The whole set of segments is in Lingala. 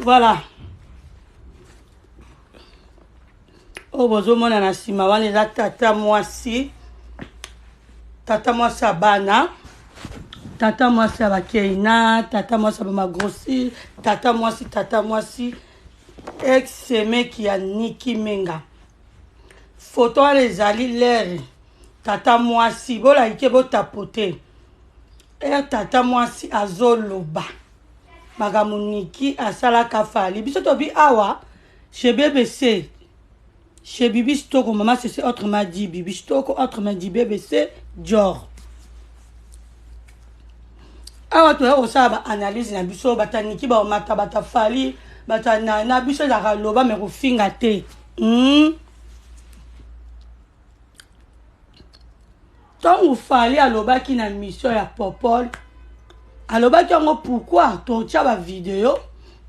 Voilà. Oh, bozomona na sima wana eza tata mwasi. Tata mwasi abana. Tata mwasi abakeina. Tata mwasi abamagrossi. Tata mwasi. Ex-meki ya Nicki Menga. Photo wana ezali lere. Tata mwasi. Bola ike bo tapote. Tata mwasi azoloba. Makambo Nicki asalaka fali. Biso tobi awa. Chez BBC. Chez Bibi Stoko, maman c'est autrement dit Bibi Stoko, autrement dit BBC, Dior. Awa to ya osaba analyse na biso bataniki ba mata bata fali, bata na biso za kaloba me kofinga te. Tant fali alobaki na mission ya Popol. Alobaki ngo pourquoi to tia ba vidéo,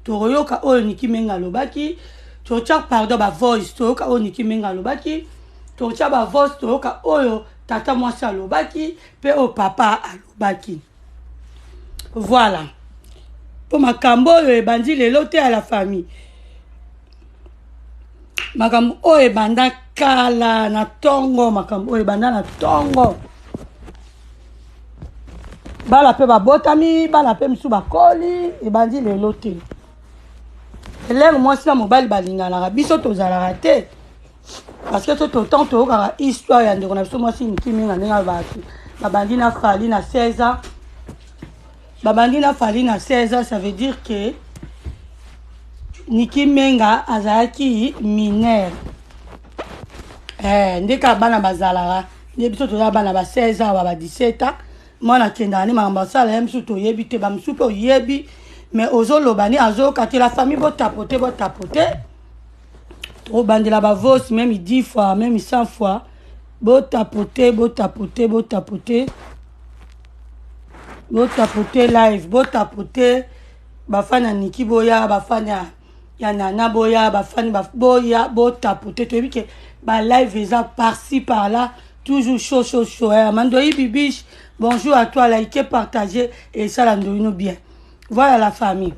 to royoka oyo Nicki Menga alobaki. Tocha pardon ba voice toka o Nicki Menga alobaki tocha ba voice toka oyo tata mwasi alobaki pe o papa alobaki. Voilà. Pour makambo oyo ebandi lelo te à la famille. Makambo oyo ebanda kala na tongo makambo oyo ebanda na tongo. Bala pe babotami, bala pe misu bakoli ebandi lelo te. L'air moi si la mobile balingana biso tozalaka te parce que tout autant to ka histoire ya ndeko na biso moi si Nicki Menga ndenga batu babandi na fali na 16 ans babandi na fali na 16 ans ça veut dire que Nicki Menga azalaki mineur ndeka bana bazalaka nde biso toza bana ba 16 ans ba 17 ans mwana kenda ni mamba sala ya msu to yebi te ba msu pe yebi. Mais ozo lobani azo kati la famille bo tapoter trop bandela ba vos même 10 fois même 100 fois bo tapoter live bo tapoter ba fana Nicki boya ba fana ya nana boya ba fana boya bo tapoter to que ba live eza par-ci par-là toujours chaud Mandoyi Bibiche bonjour à toi, likez, partagez et ça la nous bien. Voilà la famille.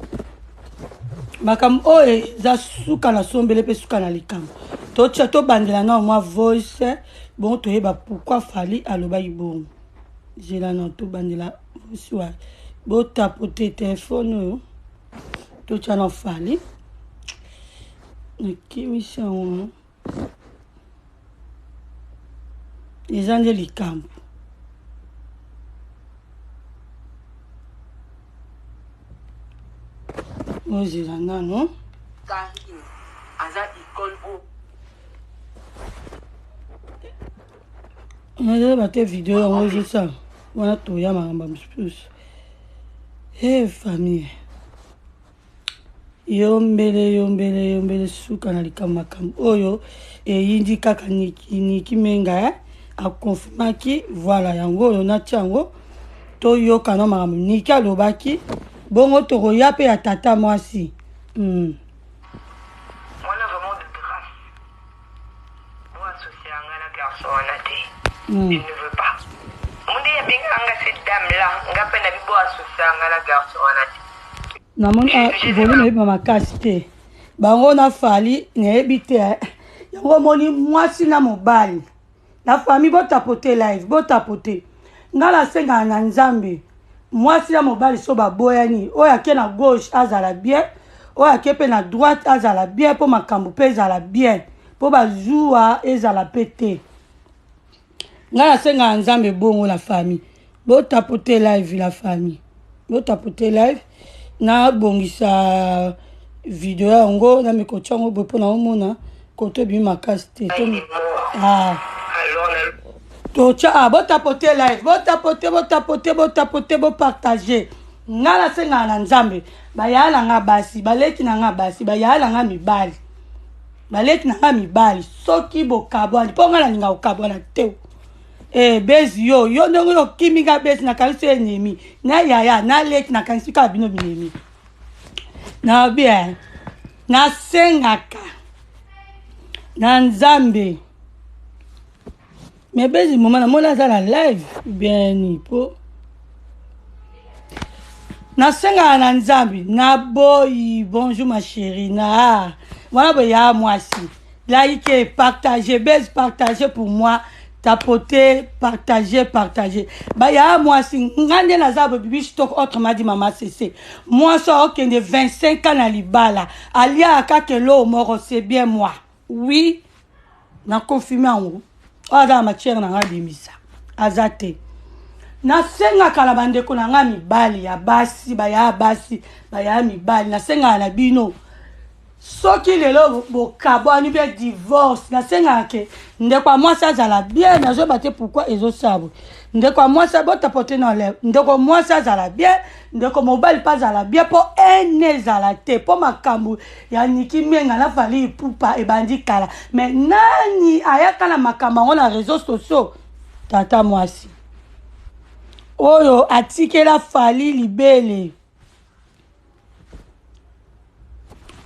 Makam oe za suka na sombele pe suka na likam. To chato bandela na moi voice bon to yeba pourquoi fali aloba ibon. J'ai la non to bandela voice. Bo tapoter téléphone to chana fali. Qui mission. Les gens de likam. Ozilanga non aza icône o bate vidéo yango ezosala wana toya makambo mosusu famille yombele suka na likambo makambo oyo eyindi kaka Nicki Menga akonfirmaki voilà yango oyo natia yango toyoka na makambo Nicki alobaki bongo tokoya pe ya tata mwasi. On a vraiment de grâce. Moi, associé à un garçon en athée. Il ne veut pas. Mon Dieu, bien que cette dame-là, on a peine à vivre associé à un garçon en athée. Namon volume est ma casse. Bango na fali ne ebite. Yango moni mwasi na mobali. La famille bo tapoter live, bo tapoter. Ngala senga na nzambe. Moi si la mobile so ba boyani oya ke na gauche azala bien oya ke pe na droite azala bien pour makambo pe azala bien pour ba joua ezala pété ngala senga nzambe bongo la famille bo tapoter live la famille bo tapoter live na bongisa vidéo ngo na mikochongo bo pona omona koto bi makasti Tocha, bo tapoter live, bo tapoter, bo partager. Ngala senga na nzambe, ba yala nga basi, baleki na nga basi, ba yala nga mibali. Baleki na nga mibali, soki bo kabwani, po ngala ninga ukabwana te. Bezi yo ndongo yo kimika bezi na kanisi enemi. Na yaya, na leki na kanisi ka bino binemi. Na bien, na sengaka. Na nzambe. Mais bezi moment na mona za la live bien ni po Nasenga na nzambi na boy bonjour ma chérie na voilà boya moi si likez partagez baisse partagez pour moi tapoter partagez bah ya moi si ngande na za bibi stock autrement dit maman cc moi ça ok de 25 ans na libala alia akakelo moro c'est bien moi oui na confirmer en haut ada ma chérie na ngabimisa azate nasenga kala bandeko na nga mibali ya basi baya mibali nasenga na bino soki lelo bokabwani be divorce nasenga ke ndeko mwasi azala bien nazoyeba te pourquoi ezosabwe ndeko mwasi botapote na lèvre ndeko mwasi azala bien ndeko mobali pa azala bien mpo ene ezala te mpo makambo ya Niki Menga na Fally Ipupa ebandi kala me nani ayaka na makambo yango na réseaux sociaux tata mwasi oyo atikela Fally libele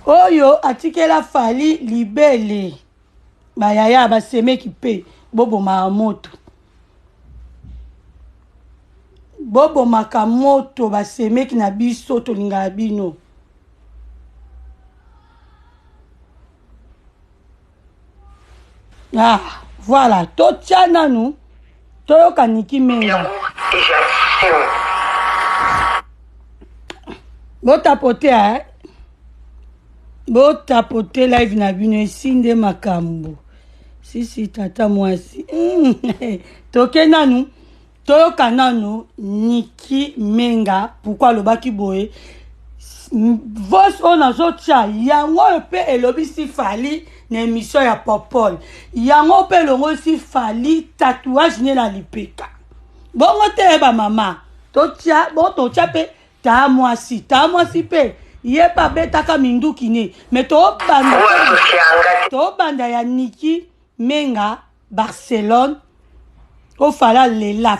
oyo atikela Fally libele bayaya basemeki pe bobomaka moto bobomaka moto basemeki na biso tolingaka bino ah voilà totia nanu toyoka Niki Menga botapote hein botapote live na bino esinde makambo si tata mwasi toke nanu toyoka nanu Niki Menga pourquoi lobaki boye voice on azotia yango pe elobi si Fally na émission ya Popol yango pe longo si Fally tatouage ne na lipeka bongo te ba mama totia bon totia pe ta mwasi pe ye pa betaka minduki ne mais to banda ya Niki Menga Barcelone o Fally lela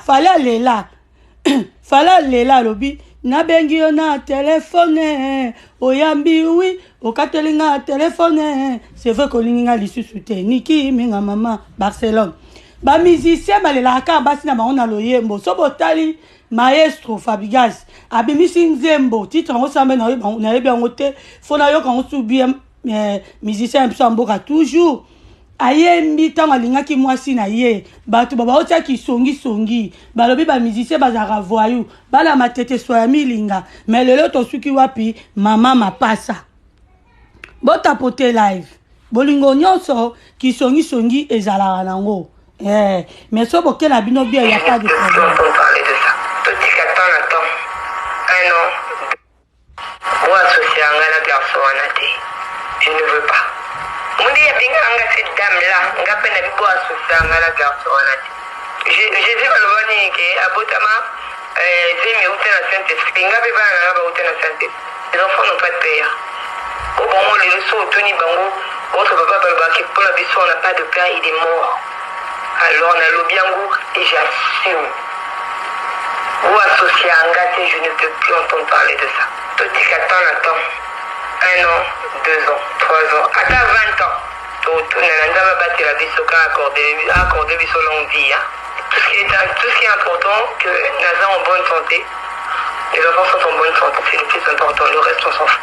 lobi na bengi yo na telefone oyambi oui okatelinga telefone c'est vrai kolinga lisusu te Niki Menga mama Barcelone ba musicien balelaka basi na bango na loyembo so botali maestro Fabigas abimisi nzembo titre ngo sambe na yebi yango te fona yoka ngo subie musicien biso mboka toujours ayembi ntango alingaki mwasi na ye bato babaotiaki songi balobi bamusicien bazalaka voyou bala matete so ya milinga mais lelo tosuki wapi mama mapasa botapote live bolingo nyonso kisongi ezalaka nango mais so bokela bino bien ya pas de problème je ne veux pas. Mundi ya binga anga cette dame là, nga pena bibo associé anga la garçon anati. J'ai vu balobani ke abotama zemi ute na Saint-Esprit, nga be bana nga ba ute na Saint-Esprit. Les enfants n'ont pas de père. Au bon les leçons toni bango, votre papa balobaki pour la biso on n'a pas de père, il est mort. Alors on a lobiango et j'assume. Ou associé anga te je ne peux plus entendre parler de ça. Toti attends. 1 an, 2 ans, 3 ans, à 20 ans. Tout ce qui est important, que Naza en bonne santé, les enfants sont en bonne santé, c'est le plus important, le reste on s'en fout.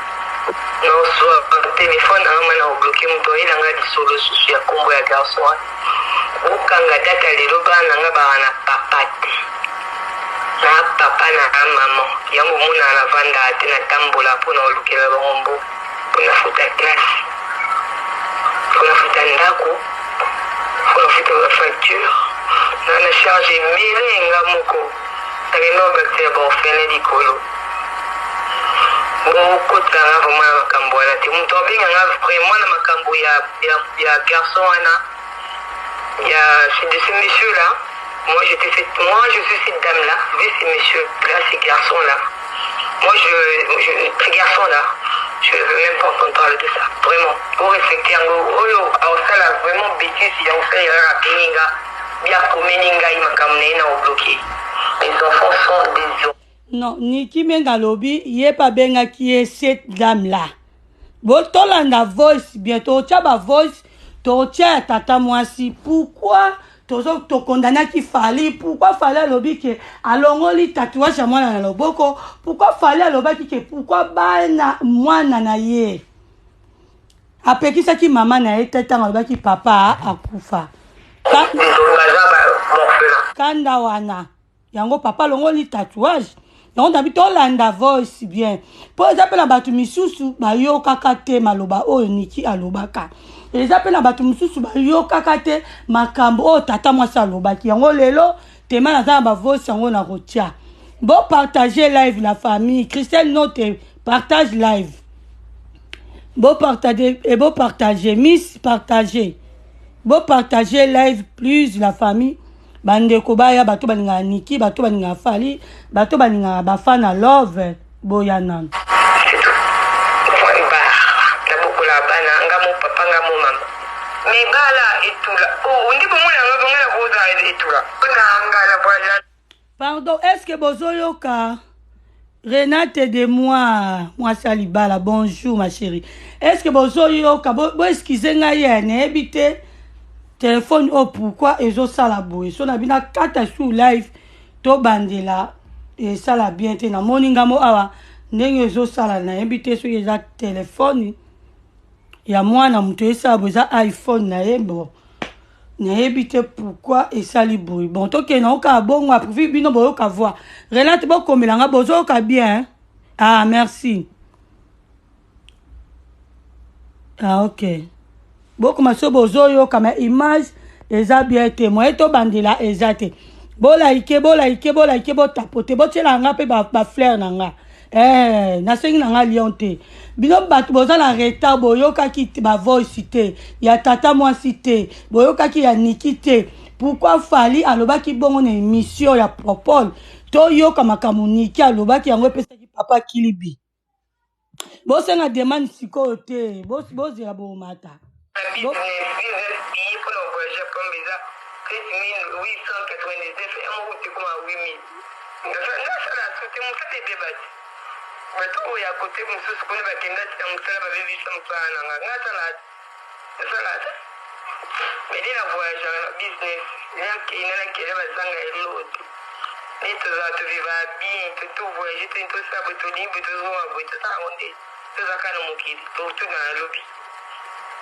Non, soit téléphone, on a bloqué mon toit, il a dit sur le souci à combo à garçon. Ou quand la date à l'éloba, on a papa. Na papa na maman yango mona na vanda te na tambola pona olukela bombo pona futa classe pona futa ndako pona futa la facture na charge milenga moko tageno bakte ba ofene dikolo bo kota na vraiment makambo na te mto binga na vraiment na makambo ya garçon ana ya c'est de ce monsieur là. Moi, je suis cette dame-là, vu ces messieurs-là, ces garçons-là. Moi, ces garçons-là, je ne veux même pas entendre parler de ça. Vraiment. Pour respecter un gros, ça là, vraiment bêtise, il y a un fait, il y a un péninga, bien comme péninga, il m'a camé, il m'a bloqué. Les enfants sont des hommes. Non, Niki Menga lobi, il n'y a pas bien qui est cette dame-là. Botolanda voice, bientôt, tu as ma voice, tu as tata mwasi. Pourquoi to condamné qui fallait. Pourquoi fallait lobi que alongoli tatouage à moi na loboko? Pourquoi fallait lobi que pourquoi bana moi na ye? Après ça qui maman na été tant lobi papa akufa. Kanda wana. Yango papa longoli tatouage. Donc d'habitude Hollanda voice bien. Pour exemple na batu misusu ba yo kakate maloba oyo niki alobaka. Les appels na batu misusu ba yo kakate makambo o tata mwasi alobaki. Yango lelo tema na za ba voice yango na rotia. Bon partager live la famille. Christelle note partage live. Bon partager miss partager. Bon partager live plus la famille. Bande kobaya bato baninga niki bato baninga fali bato baninga bafana love boyana pardon est-ce que bozoyoka Renate de moi Salibala bonjour ma chérie est-ce que bozoyoka bo excusez ngai ne habite téléphone oh pourquoi ezo sala boy so na bina kata sur live to bandela et sala bien te na moninga mo awa ndenge ezo sala na ebite so eza téléphone ya mwana muto esa boza iPhone na yebo na ebite pourquoi esali boy bon to ke na oka bongo a profil bino boyo ka voir relate bo komelanga bozo ka bien ah merci ah OK beaucoup maso bozoyo kama image eza bien te moi to bandela ezate bolaike bo tapoter bo tela nga pe ba fleur nanga na sengi nanga lion te bino bato boza na retard boyoka ki ba voice te ya tata mwasi te boyoka ki ya niki te pourquoi fali alobaki bongo na émission ya propole to yoka makamu niki alobaki yango pesaki papa Kilibi bo senga demande sikoyo te bo zira bo mata pour le voyage comme ça, 899 et on route comme à 8000. Ça, c'était mon fait des débats. Mais tout est à côté, mon sous qu'on va tenir, on s'en va vivre sans plan. Mais dès la voyage, business, il y a qui est là, ça est l'autre. Et tout ça, tu vivras bien, tout voyager, tout ça, tout libre, tout ça, on est. Tout ça, quand on quitte, tout dans le lobby.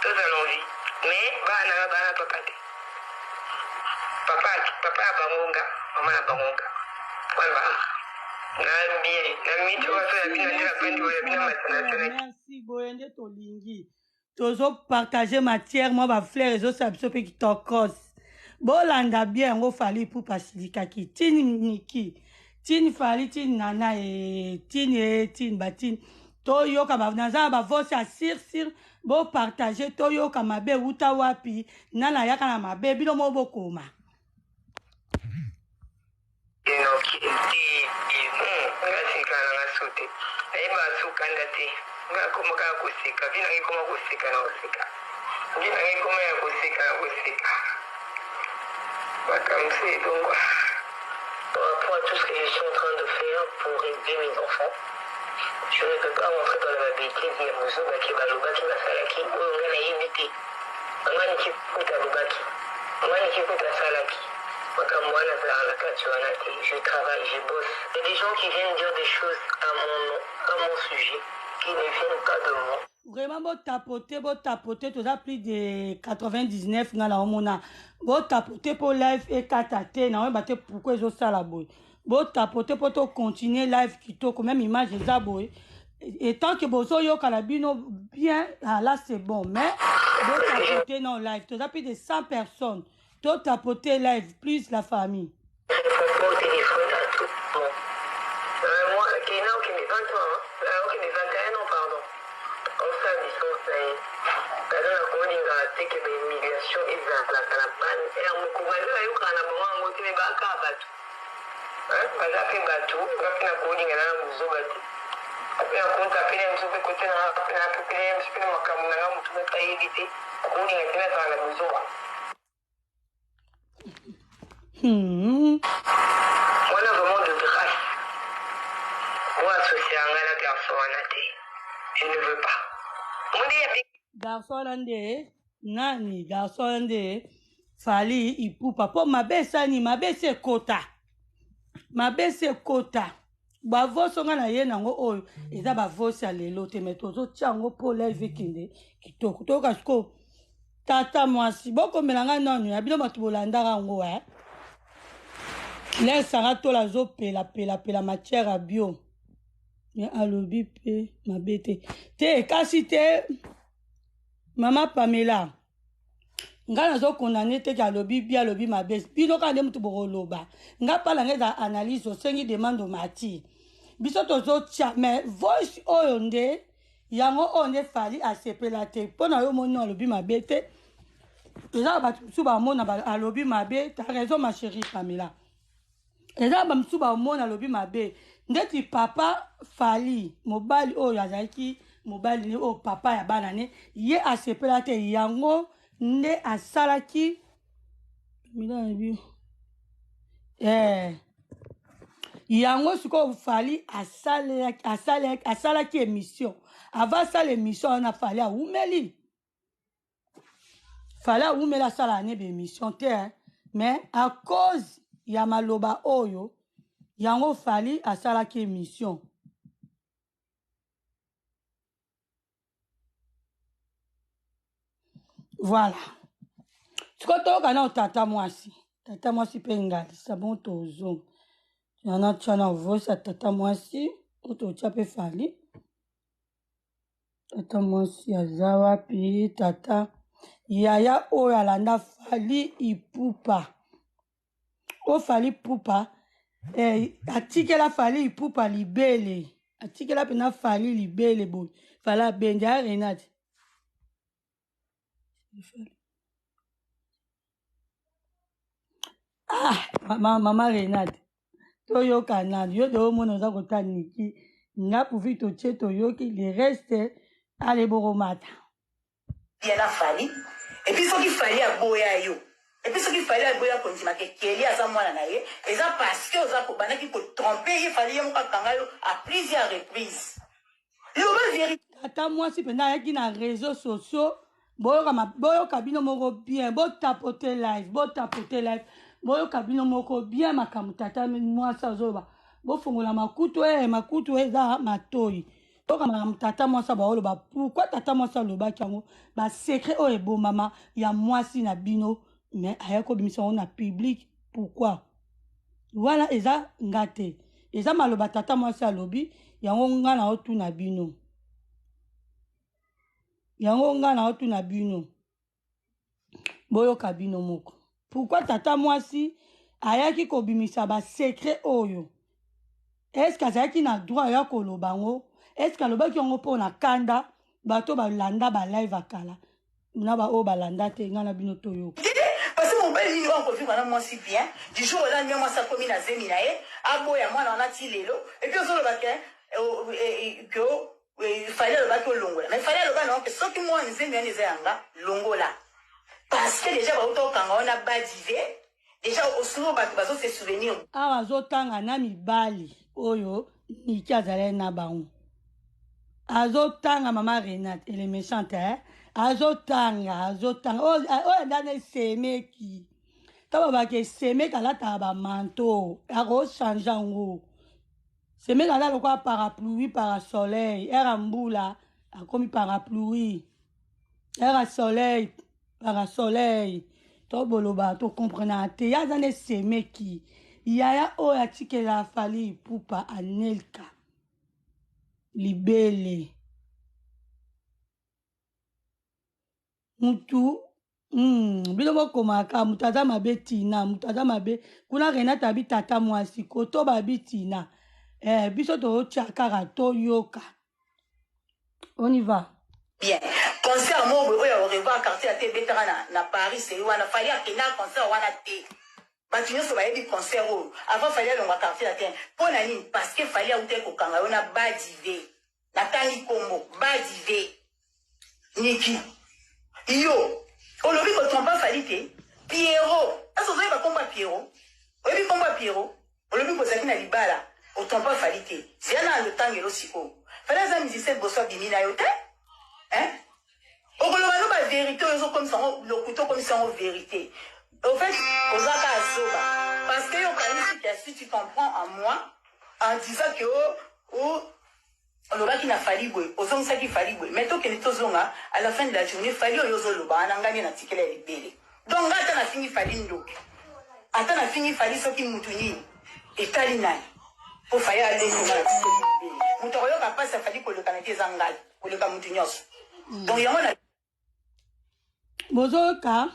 Tous en envie. Mais, bana papa. Papa a bangonga, maman a bangonga. Voilà. Merci, Boyende Tolingi. Tozo partager matière, moi, ma fleur, et autres sabso pe qui tokos. Bolanda bien, on fali pour pasilika ki. Tin niki. Tin fali, tin nana et tin batin. Toyo kama naza ba voice a sir bo partager toyo kama be uta wapi nana yaka na mabe bino mo bokoma par rapport à tout ce que je suis en train de faire pour aider mes enfants, je ne peux pas rentrer dans la bêtise ya mozoba ki balobaki basalaki oyo nga nayebi te nga nikikuta lobaki nga nikikuta asalaki makambo wana ezalaka na kati wana te je travaille je bosse il y a des gens qui viennent dire des choses à mon nom à mon sujet qui ne viennent pas de moi. Vraiment bo tapoter toza plus de 99 nga la omona bo tapoter pour live et katate na ba te pourquoi ezo sala boy bo tapoter pour to continuer live kitoko même image eza boy et tant que bozo yo kalabino bien là c'est bon mais bo tapoter non live toza plus de 100 personnes to tapoter live plus la famille au téléphone à tout le monde. Moi qui est 20 ans qui est 21 ans pardon comme ça licence na la kolinga teke ba immigration ezalaka na bane ya mokubanzi ayoka na bango yango te baka bato baza pe bato bape na kolinga na mozoba te ape na konta apele mosu pe kote na apele mosu pe na makambo na nga motu mpe ayebi te kolinga te nazala na mozoba wana vraiment de grâce moi associé à nga na garçon wana te je ne veux pas garçon nani garçon Fali Ipupa po mabesani mabese kota. Mabese kota. Bavoso nga na ye nango oyo eza bavosi ya lelo te me tozotiango po live kinde kitoko toka siko tata mwasi bokomela nga nanu ya bino bato bolandaka ngo lesanga tola pela matière ya bio ya alobi pe mabete te kasi te mama Pamela nga nazokondane te ka alobi bi alobi mabe bino ka nde mutu bokoloba nga pala ngeza analyse osengi demande mati biso tozotia mais voice oyo nde yango oyo nde fali asepela te mpona yo moni alobi mabe te eza bato mosusu bamona alobi mabe ta raison ma chérie Pamela eza bamosusu bamona alobi mabe ndeti papa fali mobali oyo azalaki mobali ne oyo papa ya bana ne ye asepela te yango nde asalaki yango sikoyo fali asalaki émission avant asala émission wana fali awumeli asala ne bémission te mais à cause ya maloba oyo yango fali asalaki émission voilà sikoyo toyoka na tata mwasi mpe ngalisa bon tozonga yana tiana voice ya tata mwasi ototia mpe fali tata mwasi aza wapi tata yaya oyo alanda fali Ipupa o fali Ipupa atikela fali Ipupa libele atikela pena fali libele boy fala benja ya Renate mama Renate toyoka nani yo de mona za kotaniki nga pouvi totie toyoki le reste ale boromata ya na fali et puis soki fali aboya yo et puis soki fali aboya kondima ke keli aza mwana na ye eza parce que oza ko banaki ko tromper ye fali ye mo kanga yo à plusieurs reprises yo ba vérité tata mwasi penda yaki na réseaux sociaux boyoka bino moko bien botapote live boyoka bino moko bien makambo tata mwasi azoba bofungola makutu eza matoi toka makambo tata mwasi baoloba pourquoi tata mwasi alobaki yango basekret oyo ebomama ya mwasi na bino mais aya kobimisa yango na public pourquoi voilà eza nga te eza maloba tata mwasi alobi yango nga na otuna bino boyoka bino moko pourquoi tata mwasi ayaki kobimisa basekret oyo est-ce que azalaki na droit ya koloba yango est-ce que alobaki yango mpo na kanda bato balanda balive akala na baoyo balanda te nga na bino toyoka parce que mobali nini wakovivre na mwasi bien du jour au lendemain mwasi akomi na zemi na ye aboya mwana wana ti lelo et puis ozoloba ke fali alobaki olongola mais fali aloba nango ke soki mwana nzembi wana eza yanga longola parce que déjà bauta okanga wana badive déjà osuro bato bazose souvenir awa azotanga na mibali oyo niki azalaki na bango azotanga mama Renate elle est méchante azotanga oyo ndana esemeki taba bake esemeki alataka bamanto akochange yango semeki aza lokwa parapluie parasoleil era mbula akomi parapluie era soleil parasoleil toboloba tokomprena te ya aza na esemeki yaya oyo atikela fali Ipupa anelka libele mutu bino bokomaka mutu aza mabe tina mutu aza mabe kuna Renate abi tata mwasi koto babi tina biso totia kaka toyoka on y va bien concert mo oyo revoir quartier ya te betara na Paris c'est wana fali akenda concert wana te batu nyonso bayebi concert oyo avant fali alongwa quartier ya te mpo na nini parce que fali aute kokanga yo na badive natangi kombo badive niki yo olobi kotrompa fali te Pierrot aso ozoyeba kombo ya Pierrot oyebi kombo ya Pierrot olobi kozalaki na libala otrompa fali te zia na lotangelo sikoyo fali aza musicien boso abimi na yo te okoloba no ba vérité oyo ezokomisa yango lokuta okomisa yango vérité Au fait, aux Azoba. Parce que si tu comprends en moi, en disant que le gars qui n'a fallu, aux hommes qui fallu, mais tant que les tozonga, à la fin de la journée, fallu aux Zoloba, on a gagné un ticket et libéré. Donc, attends, a fini fallu ndo. Attends, a fini fallu ce qui moutuni. Et talinai. Pour faire aller dans la ticket libéré. Moutorio n'a pas fallu que le Canadien zangal, pour le Camoutunios. Donc, il y a un. Bozoka.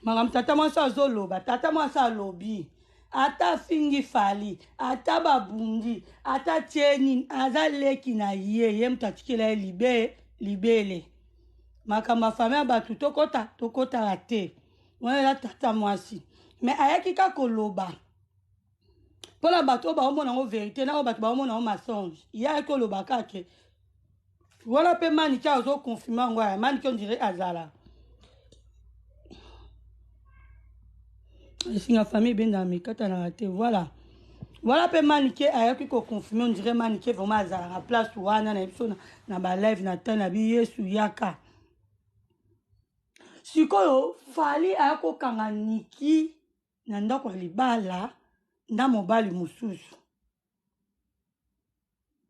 Magam tata mwasa zoloba, tata mwasa lobi. Ata fingi fali, ata babundi, ata tieni, aza leki na ye mtatikila libele. Makamba famille batu tokota rate. Wana la tata mwasi. Mais ayaki ka koloba. Pola bato ba omona ngo vérité na bato ba omona ngo mensonge. Ya koloba kake. Wala pe manika ozo confirmer ngwa, manika on dirait azala. Si la famille bien dans mes quatre ans voilà. Voilà pe maniqué ayaki ko confirmer on dirait maniqué vraiment à la place où ana na episode na ba live na tana bi Yesu yaka. Sikoyo fali ayako kanga niki na ndako libala na mobali mususu.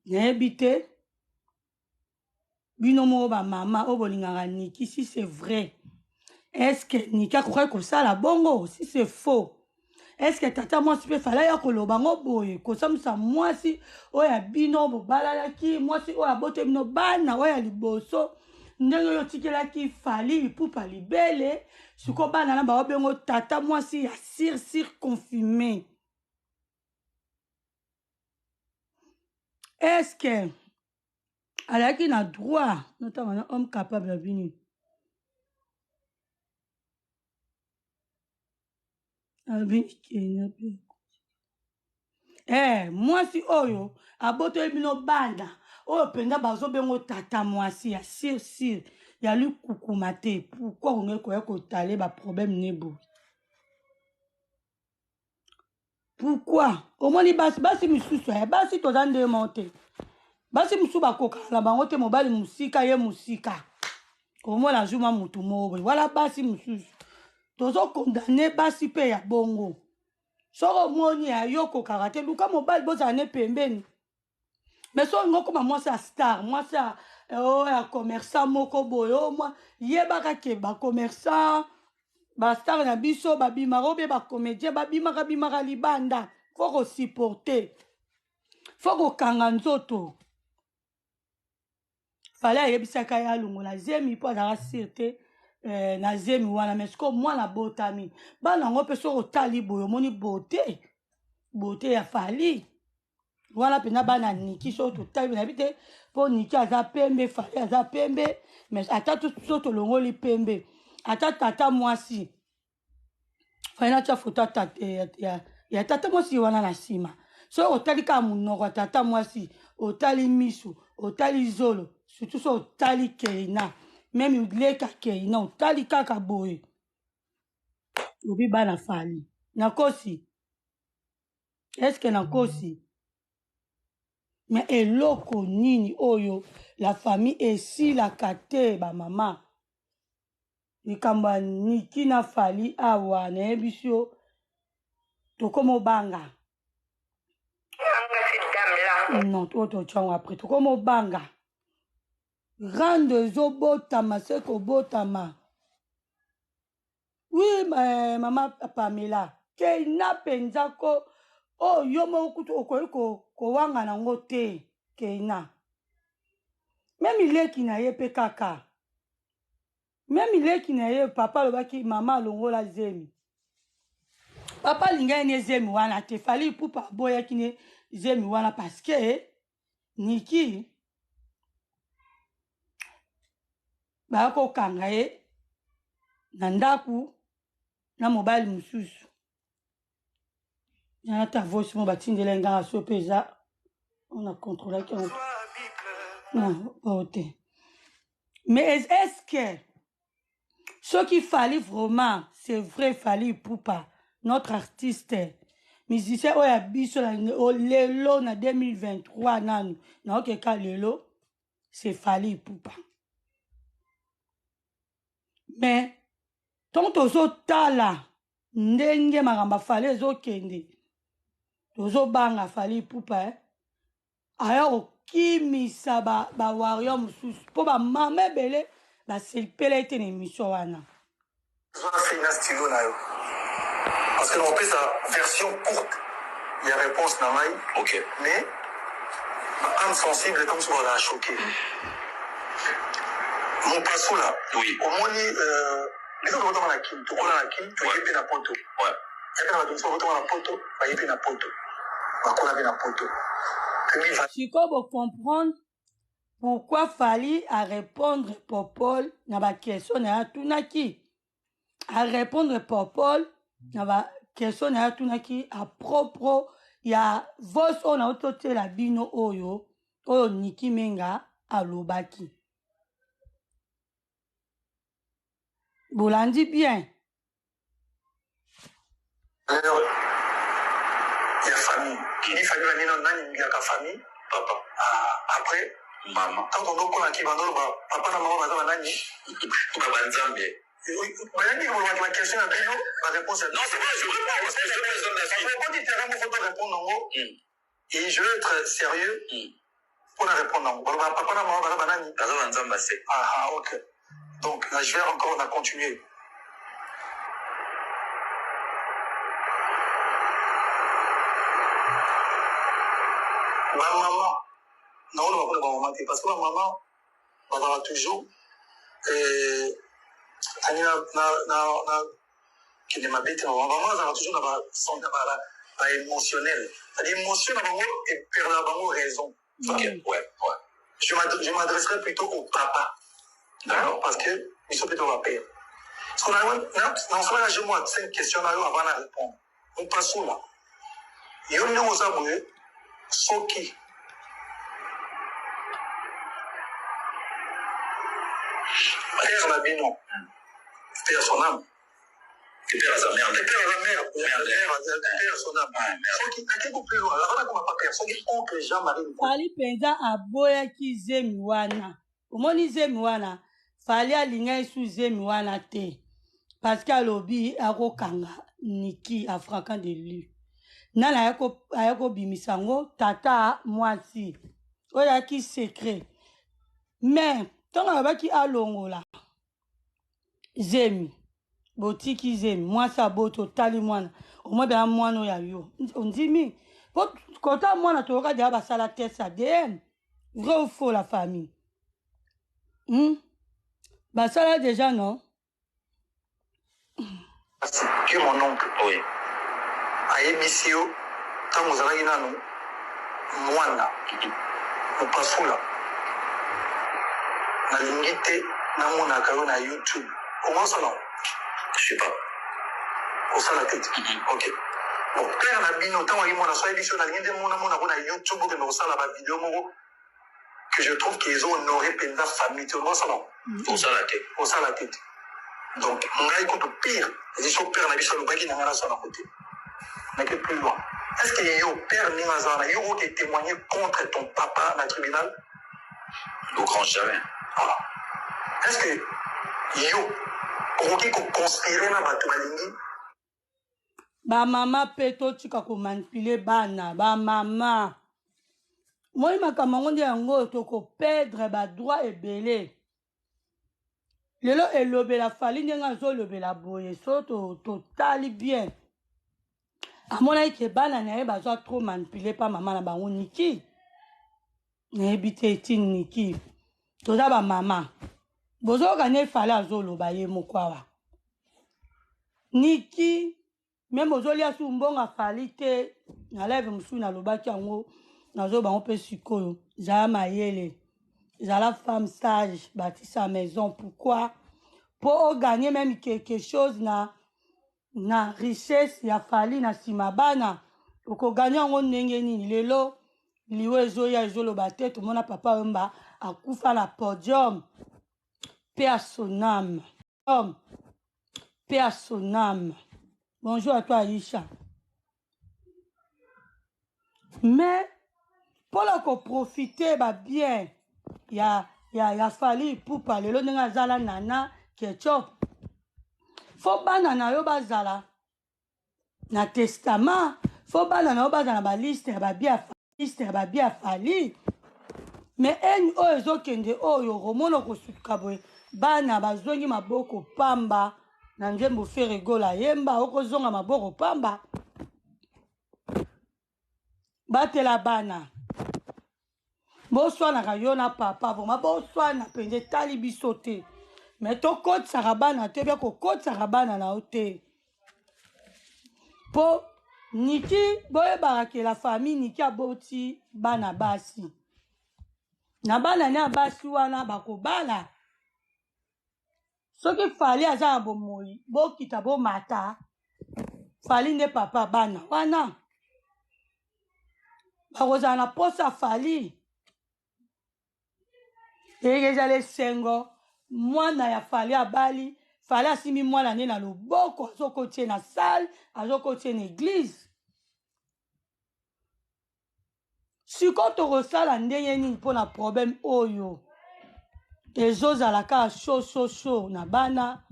Na ebité bino mo ba mama obolinganga niki si c'est vrai. Est-ce que Nika croit que ça la bongo si c'est faux? Est-ce que tata moi si peut fallait ya koloba ngo boye ko samsa moi si oya bino bo balala ki moi si oya bote bino bana oya liboso ndenge yo tikela ki fali pupa libele suko bana na ba obengo tata moi si ya sir confirmé. Est-ce que alaki na droit notamment un homme capable de venir? Mwasi oyo aboto ebino banda oyo penda bazo bengo tata mwasi ya sir ya lui kukumate pourquoi on est ko tale ba problème nebo pourquoi omoni basi misusu ya basi tozande monte basi musu bakoka na bango te mobali musika ye musika omona juma mutu mobo wala basi mususu tozo condamné basi pe ya bongo soro moni ya yoko karate luka mobile boza ne pembeni mais so ngoko ma mwasi a star mwasi a ya commerçant moko boyo moi yebaka ke ba commerçant ba star na biso ba bimaro be ba comédien ba bimaka libanda faut ko supporter faut ko kanga nzoto fallait yebisaka ya lungola zemi po na sirte na zemi wana mais ko mwana botami bana ngo peso otali boyo moni beauté ya fali wala pena bana niki so to tali na bite po niki aza pembe fali aza pembe mais ata tout so to longoli pembe ata tata mwasi fali na cha foto ya tata mwasi wana na sima so otali ka munoko tata mwasi otali misu otali zolo surtout so otali keina même leka keina otali kaka boye obi bana fali nakosi est-ce que nakosi mais eloko nini oyo la famille esilaka te ba mama likambo niki na fali awa nayebi so tokoma obanga non to chango après tokoma obanga grande zobotama seko botama. Oui, maman Pamela, keina penzako oh yomo kutu okoyiko ko wanga na ngote keina. Même ileki na ye pe kaka. Même ileki na ye papa lobaki mama longola zemi. Papa linga ne zemi wana te fali pupa boya kine zemi wana parce que niki ba ko kanga ye na ndaku na mobile mususu yana ta voice mo batindela ngara so peza on a contrôlé que non ok mais est-ce que ce qu'il fallait vraiment c'est vrai fallait poupa notre artiste musicien oya biso lelo na 2023 nanu na ok ka lelo c'est fallait poupa mais Tant tozotala ndenge makambo afali ezokende tozobanga afali ipupa aya kokimisa bawario mosusu mpo bamama ebele baselipela ete na émission wana fina stylo na yo parce que napesa version courte ya réponse na ngai ok mais âme sensible comme ça va choquer mon passo là oui omoni les autres vont na kim to kola na kim to yepe na poto ouais yepe na poto vont na poto ba yepe na poto ba kola na poto Chico comprendre pourquoi fallait à répondre Popol na ba question na tunaki à répondre Popol na ba question na tunaki à propre ya voice on a otote la bino oyo Niki Menga alobaki Bolandi bien alors il y a famille qui dit famille nani il y a ka famille papa après maman quand on doit connaître bandolo papa na maman bazaba nani baba nzambe Bayani la question à Bino, la réponse est non, c'est pas, je réponds parce que je présente la suite. Quand il te faut répondre en gros, et je veux être sérieux pour la répondre en gros. Papa na maman bazaba nani bazaba nzambe c'est. Ah ok. Donc là je vais encore on a continué. Ma maman, non, on va pas le maman parce que ma maman va toujours qui ne m'habite maman ça va toujours dans émotionnel c'est-à-dire émotion et perdre la raison ok ouais je m'adresserai plutôt au papa d'accord parce que ils sont plutôt ma père parce qu'on a dans ce cas je moi 5 questions là avant de répondre on passe là yo ne vous aboué soki père la bino père son âme père sa mère père son âme soki akiko plus loin là on pas père soki oncle Jean-Marie fali penza aboyaki zemi wana omoni zemi wana fali alinga esu zemi wana te parce que alobi akokanga Niki Africain de lui nana ayako bimisango tata mwasi oyaki secret mais tonga babaki alongola zemi botiki zemi mwasi aboto tali mwana omwe bela mwana oya yo ondimi po kota mwana toyoka deya basala test ADN vrai ou faux la famille basala déjà non que mon oncle oui ayebisi yo ntango ozalaki nano mwana mopasula nalingi te namonaka yo na YouTube omosala je sais pas osala te ok bon père na bino ntango aki mwana so ayebiso nalingi te monako na YouTube okende kosala bavideo moko que je trouve qu'ils ont honoré mpenza famille te omosala osala te donc ngai kutu pire eziso père na biso alobaki na ngai nasala kote mais plus loin. Est-ce que yo père Ningazana, yo qui témoigné contre ton papa dans le tribunal? Au grand jamais. Voilà. Est-ce que yo qui conspiré dans la Balingi? Ba mama peto tika ko manipuler bana ba mama. Moi makambo ndi yango toko perdre ba droit ebele. Lelo elobela fali ndenga zo lobela boye so to tali bien. Amona ke bana na ye bazwa trop manipulé pa mama na bango Niki. Na ebite eti Niki. Toza ba mama. Bozo gane fala azolo ba ye mokwawa. Niki même ozoli asu mbonga fali te na live musu na lobaki yango nazo bango pe sikoyo. Za mayele. Za la femme sage bâti sa maison pourquoi pour gagner même quelque chose na richesse ya fali na simabana oko gagner ngo ndenge nini lelo liwe ezoya ezoloba te to mona papa wemba akufa na podium paix à son âme paix à son âme bonjour à toi Aisha mais pour la ko profiter ba bien ya fali pour parler lo ndenge azala nana ketchup fo bana na yo bazala na testament fo bana na yo bazala na baliste ya babia fali mais eni oyo ezokende oyo romona kosuka boye bana bazongi maboko pamba na nzembo feregola yemba okozonga maboko pamba batela bana boswanaka yo na papa vraimen boswana mpenza etali biso te me tokotisaka bana te bia kokotisaka bana na yo te mpo niki boyebaka ke la famille niki aboti bana basi na bana ne ya basi wana bakobala soki fali aza na bomoi bokita bomata fali nde papa bana wana bakozala na posa fali eyeke ezala esengo mwana ya fali abali fali asimbi mwana nde na loboko azokotie na sale azokotie na eglize sikoyo tokosala ndenge nini mpona problème oyo ezozala kaka sho na bana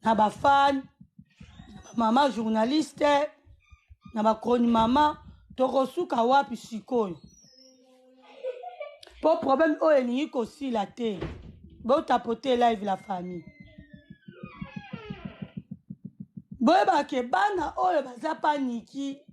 na bafane na bamama journaliste na bakroni mama tokosuka wapi sikoyo mpo problème oyo elingi kosila te botapote live la famille boyebake bana oyo baza paniki